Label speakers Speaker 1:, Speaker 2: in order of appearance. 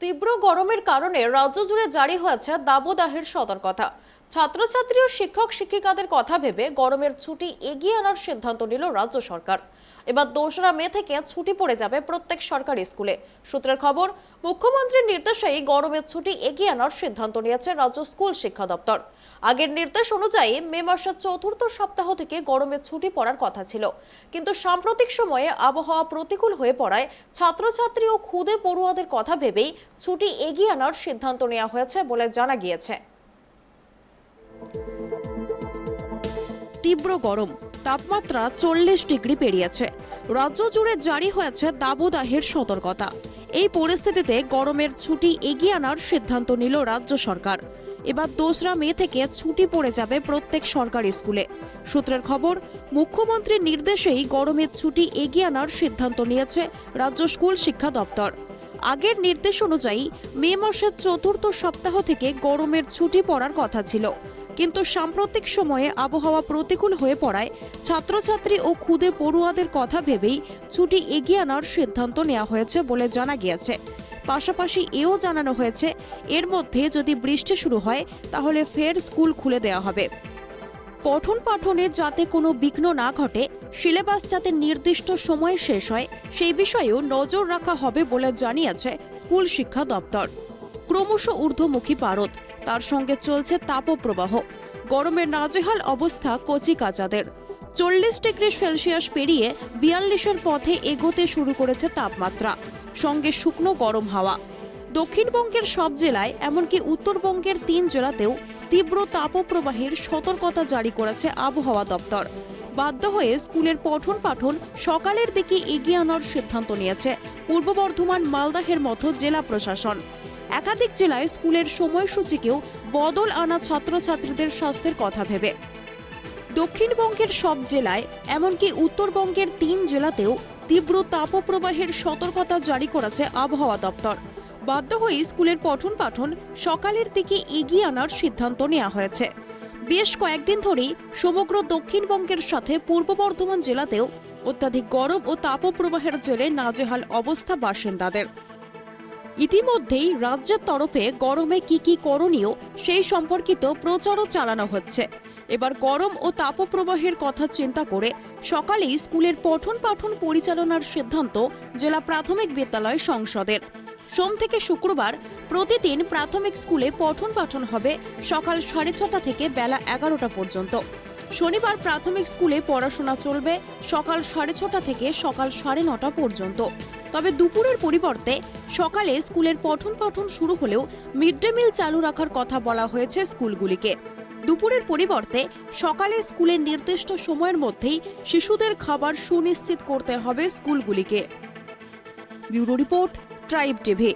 Speaker 1: তীব্র গরমের কারণে রাজ্য জুড়ে জারি হয়েছে দাবদাহের সতর্কতা। ছাত্রছাত্রী ও শিক্ষক শিক্ষিকাদের কথা ভেবে গরমের ছুটি এগিয়ে আনার সিদ্ধান্ত নিল রাজ্য সরকার। এবার 2রা মে থেকে ছুটি পড়ে যাবে প্রত্যেক সরকারি স্কুলে। সূত্রের খবর, মুখ্যমন্ত্রীর নির্দেশেই গরমের ছুটি এগিয়ে আনার সিদ্ধান্ত নিয়েছে রাজ্য স্কুল শিক্ষা দপ্তর। আগের নির্দেশ অনুযায়ী মে মাসের 4র্থ সপ্তাহ থেকে গরমের ছুটি পড়ার কথা ছিল, কিন্তু সাম্প্রতিক সময়ে আবহাওয়া প্রতিকূল হয়ে পড়ায় ছাত্রছাত্রী ও খুদে পড়ুয়াদের কথা ভেবেই ছুটি এগিয়ে আনার সিদ্ধান্ত নেওয়া হয়েছে বলে জানা গিয়েছে। তীব্র গরম, তাপমাত্রা 40 ডিগ্রি পেরিয়েছে। রাজ্য জুড়ে জারি হয়েছে দাবদাহের সতর্কতা। এই পরিস্থিতিতে গরমের ছুটি এগিয়ে আনার সিদ্ধান্ত নিল রাজ্য সরকার। এবার 2রা মে থেকে ছুটি পড়ে যাবে প্রত্যেক সরকারি স্কুলে। সূত্রের খবর, মুখ্যমন্ত্রীর নির্দেশেই গরমের ছুটি এগিয়ে আনার সিদ্ধান্ত নিয়েছে রাজ্য স্কুল শিক্ষা দপ্তর। আগের নির্দেশ অনুযায়ী মে মাসের 4র্থ সপ্তাহ থেকে গরমের ছুটি পড়ার কথা ছিল, কিন্তু সাম্প্রতিক সময়ে আবহাওয়া প্রতিকূল হয়ে পড়ায় ছাত্রছাত্রী ও খুদে পড়ুয়াদের কথা ভেবেই ছুটি এগিয়ে আনার সিদ্ধান্ত নেওয়া হয়েছে বলে জানা গিয়েছে। পাশাপাশি এও জানানো হয়েছে, এর মধ্যে যদি বৃষ্টি শুরু হয় তাহলে ফের স্কুল খুলে দেওয়া হবে। পঠন পাঠনে যাতে কোনো বিঘ্ন না ঘটে, সিলেবাস যাতে নির্দিষ্ট সময়ে শেষ হয়, সেই বিষয়েও নজর রাখা হবে বলে জানিয়েছে স্কুল শিক্ষা দপ্তর। ক্রমশ ঊর্ধ্বমুখী পারদ, তার সঙ্গে চলছে তাপপ্রবাহ। গরমের নাজেহাল অবস্থা কচিকাচাদের। 40 ডিগ্রি সেলসিয়াস পেরিয়ে 42-এর পথে এগোতে শুরু করেছে তাপমাত্রা, সঙ্গে শুকনো গরম হাওয়া। দক্ষিণবঙ্গের সব জেলায়, এমনকি উত্তরবঙ্গের 3 জেলাতেও তীব্র তাপপ্রবাহের সতর্কতা জারি করেছে আবহাওয়া দপ্তর। বাধ্য হয়ে স্কুলের পঠন পাঠন সকালের দিকে এগিয়ে আনার সিদ্ধান্ত নিয়েছে পূর্ব বর্ধমান, মালদাহের মতো জেলা প্রশাসন। একাধিক জেলায় স্কুলের সময়সূচিকেও বদল আনা ছাত্রছাত্রীদের স্বাস্থ্যের কথা ভেবে। দক্ষিণবঙ্গের সব জেলায়, এমনকি উত্তরবঙ্গের 3 জেলাতেও তীব্র তাপপ্রবাহের সতর্কতা জারি করেছে আবহাওয়া দপ্তর। বাধ্য হয়ে স্কুলের পঠন পাঠন সকালের দিকে এগিয়ে আনার সিদ্ধান্ত নেওয়া হয়েছে। বেশ কয়েকদিন ধরেই সমগ্র দক্ষিণবঙ্গের সাথে পূর্ব বর্ধমান জেলাতেও অত্যাধিক গরম ও তাপপ্রবাহের জেরে নাজেহাল অবস্থা বাসিন্দাদের। ইতিমধ্যেই রাজ্যের তরফে গরমে কি করণীয় সেই সম্পর্কিত প্রচারও চালানো হচ্ছে। এবার গরম ও তাপপ্রবাহের কথা চিন্তা করে সকালেই স্কুলের পঠন পাঠন পরিচালনার সিদ্ধান্ত জেলা প্রাথমিক বিদ্যালয় সংসদের। সোম থেকে শুক্রবার প্রতিদিন প্রাথমিক স্কুলে পঠন পাঠন হবে সকাল 6:30 থেকে বেলা 11টা পর্যন্ত। শনিবার প্রাথমিক স্কুলে পড়াশোনা চলবে সকাল 6:30 থেকে সকাল 9:30 পর্যন্ত। তবে দুপুরের পরিবর্তে সকালে স্কুলের পঠন পাঠন শুরু হলেও মিড ডে মিল চালু রাখার কথা বলা হয়েছে স্কুলগুলিকে। দুপুরের পরিবর্তে সকালে স্কুলের নির্দিষ্ট সময়ের মধ্যেই শিশুদের খাবার সুনিশ্চিত করতে হবে স্কুলগুলিকে। Bureau report, tribe TV.